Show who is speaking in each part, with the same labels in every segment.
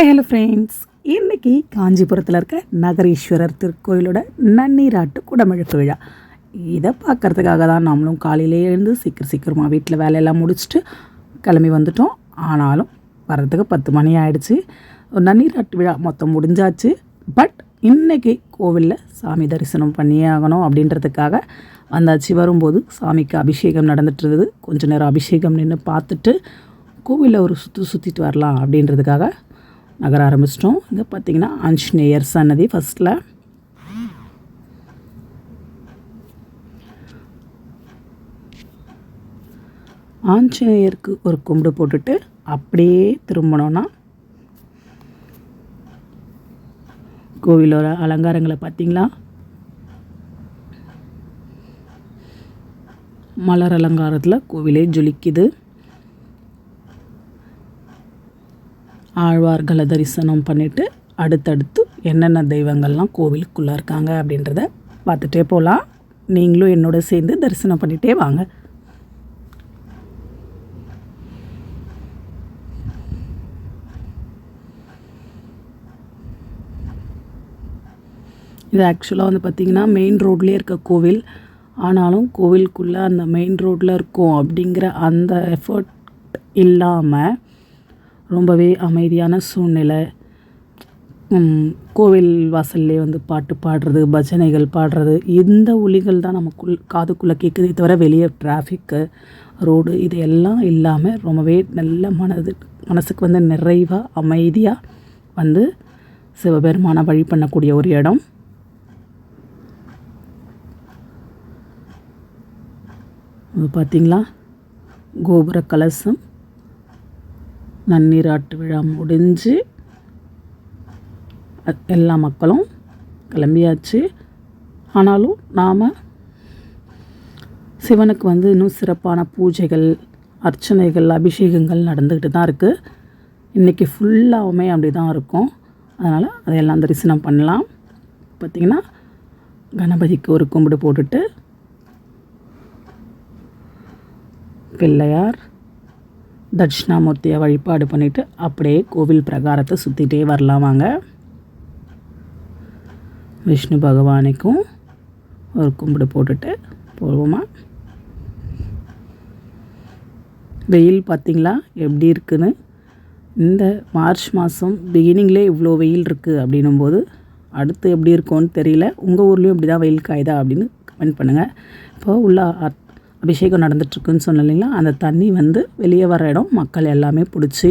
Speaker 1: Hi hello friends, இன்றைக்கி காஞ்சிபுரத்தில் இருக்க நகரீஸ்வரர் திருக்கோயிலோட நன்னீராட்டு குடமுழுக்கு விழா. இதை பார்க்குறதுக்காக தான் நம்மளும் காலையிலே எழுந்து சீக்கிரமாக வீட்டில் வேலையெல்லாம் முடிச்சுட்டு கிளம்பி வந்துட்டோம். ஆனாலும் வர்றதுக்கு 10 மணி ஆகிடுச்சு. நன்னீராட்டு விழா மொத்தம் முடிஞ்சாச்சு. பட் இன்றைக்கி கோவிலில் சாமி தரிசனம் பண்ணியே ஆகணும் அப்படின்றதுக்காக வந்தாச்சு. வரும்போது சாமிக்கு அபிஷேகம் நடந்துட்டுருக்குது. கொஞ்சம் நேரம் அபிஷேகம் நின்று பார்த்துட்டு கோவிலில் ஒரு சுற்றிட்டு வரலாம் அப்படின்றதுக்காக நகர ஆரம்பிச்சிட்டோம். இங்கே பார்த்திங்கன்னா ஆஞ்சநேயர் சன்னதி ஃபஸ்ட்டில். ஆஞ்சநேயருக்கு ஒரு கும்பிடு போட்டுட்டு அப்படியே திரும்பினோன்னா கோவிலோட அலங்காரங்களை பார்த்திங்களா, மலர் அலங்காரத்தில் கோவிலே ஜொலிக்குது. ஆழ்வார்களை தரிசனம் பண்ணிவிட்டு அடுத்தடுத்து என்னென்ன தெய்வங்கள்லாம் கோவிலுக்குள்ளே இருக்காங்க அப்படின்றத பார்த்துட்டே போகலாம். நீங்களும் என்னோட சேர்ந்து தரிசனம் பண்ணிகிட்டே வாங்க. இது ஆக்சுவலாக வந்து பார்த்திங்கன்னா மெயின் ரோட்லேயே இருக்க கோவில். ஆனாலும் கோவிலுக்குள்ளே அந்த மெயின் ரோட்டில் இருக்கும் அப்படிங்கிற அந்த எஃபர்ட் இல்லாமல் ரொம்பவே அமைதியான சூழ்நிலை. கோவில் வாசல்லே வந்து பாட்டு பாடுறது, பஜனைகள் பாடுறது, இந்த ஒலிகள் தான் நமக்குள் காதுக்குள்ளே கேட்குதே தவிர வெளியே டிராஃபிக்கு, ரோடு இது எல்லாம் இல்லாமல் ரொம்பவே நல்ல மனசுக்கு வந்து நிறைவாக அமைதியாக வந்து சிவபெருமானை வழி பண்ணக்கூடிய ஒரு இடம். பார்த்திங்களா, கோபுர கலசம் நன்னீராட்டு விழா முடிஞ்சு எல்லா மக்களும் கிளம்பியாச்சு. ஆனாலும் நாம் சிவனுக்கு வந்து இன்னும் சிறப்பான பூஜைகள், அர்ச்சனைகள், அபிஷேகங்கள் நடந்துக்கிட்டு தான் இருக்குது. இன்றைக்கி ஃபுல்லாகவுமே அப்படி தான் இருக்கும். அதனால் அதையெல்லாம் தரிசனம் பண்ணலாம். பார்த்திங்கன்னா கணபதிக்கு ஒரு கும்பிடு போட்டுட்டு பிள்ளையார் தட்சிணாமூர்த்தியை வழிபாடு பண்ணிவிட்டு அப்படியே கோவில் பிரகாரத்தை சுற்றிட்டே வரலாம் வாங்க. விஷ்ணு பகவானுக்கும் ஒரு கும்பிடு போட்டுட்டு போவோமா. வெயில் பார்த்திங்களா எப்படி இருக்குன்னு. இந்த மார்ச் மாதம் பிகினிங்லே இவ்வளோ வெயில் இருக்குது அப்படின்னும்போது அடுத்து எப்படி இருக்கும்னு தெரியல. உங்கள் ஊர்லேயும் இப்படி தான் வெயில் காயுதா அப்படின்னு கமெண்ட் பண்ணுங்கள். இப்போ உள்ள அபிஷேகம் நடந்துட்டுருக்குன்னு சொன்ன இல்லைங்களா, அந்த தண்ணி வந்து வெளியே வர இடம் மக்கள் எல்லாமே பிடிச்சி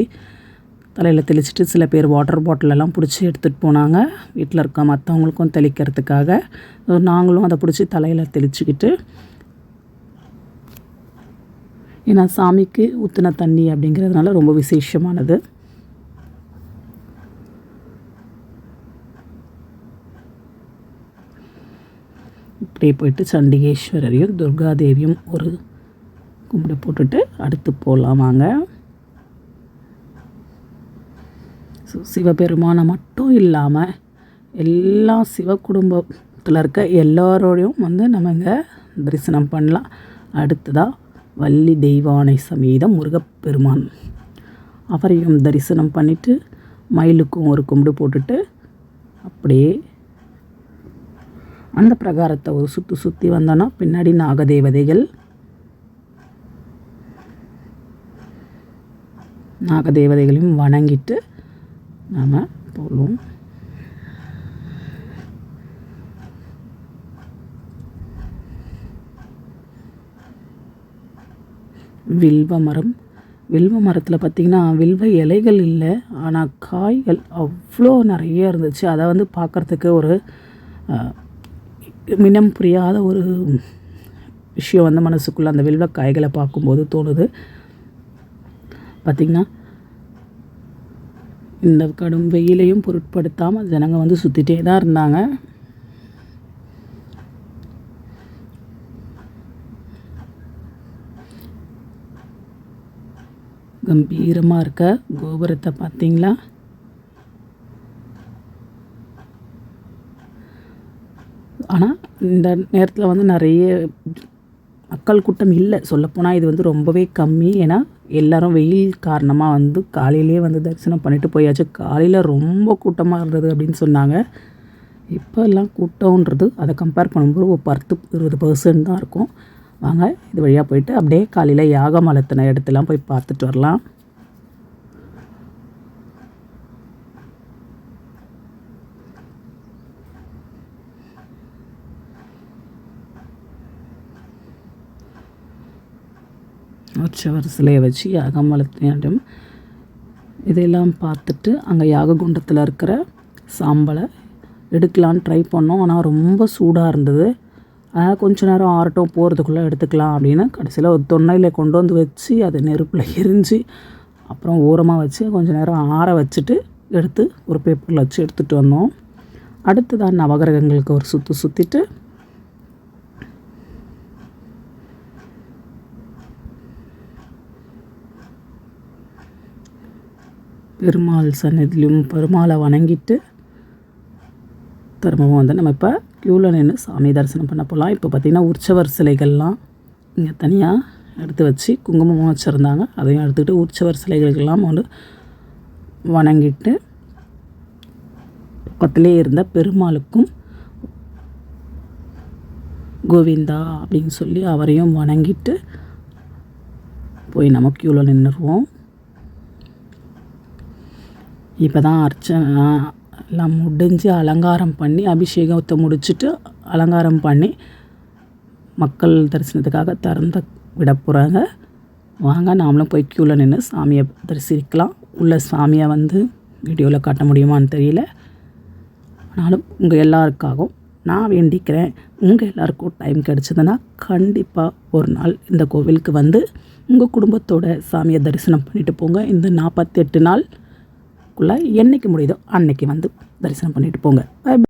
Speaker 1: தலையில் தெளிச்சிட்டு சில பேர் வாட்டர் பாட்டிலெல்லாம் பிடிச்சி எடுத்துகிட்டு போனாங்க வீட்டில் இருக்க மற்றவங்களுக்கும் தெளிக்கிறதுக்காக. நாங்களும் அதை பிடிச்சி தலையில் தெளிச்சிக்கிட்டு, ஏன்னா சாமிக்கு ஊற்றின தண்ணி அப்படிங்கிறதுனால ரொம்ப விசேஷமானது. இப்படியே போயிட்டு சண்டிகேஸ்வரரையும் துர்காதேவியும் ஒரு கும்பிடு போட்டுட்டு அடுத்து போகலாம் வாங்க. சிவபெருமானை மட்டும் இல்லாமல் எல்லா சிவ குடும்பத்தில் இருக்க எல்லோரோடையும் வந்து நம்ம இங்கே தரிசனம் பண்ணலாம். அடுத்ததாக வள்ளி தெய்வானை சமேதம் முருகப்பெருமான், அவரையும் தரிசனம் பண்ணிவிட்டு மயிலுக்கும் ஒரு கும்பிடு போட்டுட்டு அப்படியே அந்த பிரகாரத்தை ஒரு சுற்றி வந்தோன்னா பின்னாடி நாகதேவதைகள், நாகதேவதைகளையும் வணங்கிட்டு நாம் போவோம். வில்வ மரத்தில் பார்த்திங்கன்னா வில்வ இலைகள் இல்லை, ஆனால் காய்கள் அவ்வளோ நிறைய இருந்துச்சு. அதை வந்து பார்க்குறதுக்கு ஒரு மினம் புரியாத ஒரு விஷயம் வந்து மனசுக்குள்ளே அந்த வில்வ காய்களை பார்க்கும்போது தோணுது. பார்த்திங்கன்னா இந்த கடும் வெயிலையும் பொருட்படுத்தாமல் ஜனங்க வந்து சுற்றிட்டே தான் இருந்தாங்க. கம்பீரமாக இருக்க கோபுரத்தை பார்த்திங்களா, ஆனால் இந்த நேரத்தில் வந்து நிறைய மக்கள் கூட்டம் இல்லை. சொல்லப்போனால் இது வந்து ரொம்பவே கம்மி. ஏன்னா எல்லோரும் வெயில் காரணமாக வந்து காலையிலேயே வந்து தரிசனம் பண்ணிவிட்டு போயாச்சு. காலையில் ரொம்ப கூட்டமாக இருந்தது அப்படின்னு சொன்னாங்க. இப்போல்லாம் கூட்டம்ன்றது அதை கம்பேர் பண்ணும்போது ஒரு 10-20% தான் இருக்கும். வாங்க இது வழியாக போயிட்டு அப்படியே காலையில் யாகம் அழுத்தின இடத்துலாம் போய் பார்த்துட்டு வரலாம். உற்சவர் சிலையை வச்சு யாகம் வளர்த்தின இடம் இதெல்லாம் பார்த்துட்டு அங்கே யாக குண்டத்தில் இருக்கிற சாம்பலை எடுக்கலான்னு ட்ரை பண்ணோம். ஆனால் ரொம்ப சூடாக இருந்தது. அதனால் கொஞ்ச நேரம் ஆறட்டும், போகிறதுக்குள்ளே எடுத்துக்கலாம் அப்படின்னு கடைசியில் ஒரு தொன்னையில் கொண்டு வந்து வச்சு அது நெருப்பில் எரிஞ்சு அப்புறம் ஓரமாக வச்சு கொஞ்சம் நேரம் ஆற வச்சுட்டு எடுத்து ஒரு பேப்பரில் வச்சு எடுத்துகிட்டு வந்தோம். அடுத்ததான் நவகிரகங்களுக்கு ஒரு சுற்றிட்டு பெருமாள் சன்னதியிலும் பெருமாளை வணங்கிட்டு திரும்பவும் வந்து நம்ம இப்போ க்யூவில் நின்று சாமி தரிசனம் பண்ண போகலாம். இப்போ பார்த்திங்கன்னா உற்சவர் சிலைகள்லாம் இங்கே தனியாக எடுத்து வச்சு குங்குமமாக வச்சுருந்தாங்க. அதையும் எடுத்துக்கிட்டு உற்சவர் சிலைகளுக்கெல்லாம் வந்து வணங்கிட்டு பக்கத்திலே இருந்த பெருமாளுக்கும் கோவிந்தா அப்படின்னு சொல்லி அவரையும் வணங்கிட்டு போய் நம்ம க்யூவில் நின்றுடுவோம். இப்போ தான் அர்ச்சனை எல்லாம் முடிஞ்சு அலங்காரம் பண்ணி அபிஷேகத்தை முடிச்சுட்டு அலங்காரம் பண்ணி மக்கள் தரிசனத்துக்காக திறந்து விட போகிறாங்க. வாங்க நாமளும் போய் க்யூவில் நின்று சாமியை தரிசிக்கலாம். உள்ள சாமியை வந்து வீடியோவில் காட்ட முடியுமான்னு தெரியல. ஆனாலும் உங்கள் எல்லாருக்காகவும் நான் வேண்டிக்கிறேன், உங்கள் எல்லாருக்கும் டைம் கிடச்சிதுன்னா கண்டிப்பாக ஒரு நாள் இந்த கோவிலுக்கு வந்து உங்கள் குடும்பத்தோட சாமியை தரிசனம் பண்ணிட்டு போங்க. இந்த 48 நாள் என்னைக்கு முடியுதோ அன்னைக்கு வந்து தரிசனம் பண்ணிட்டு போங்க.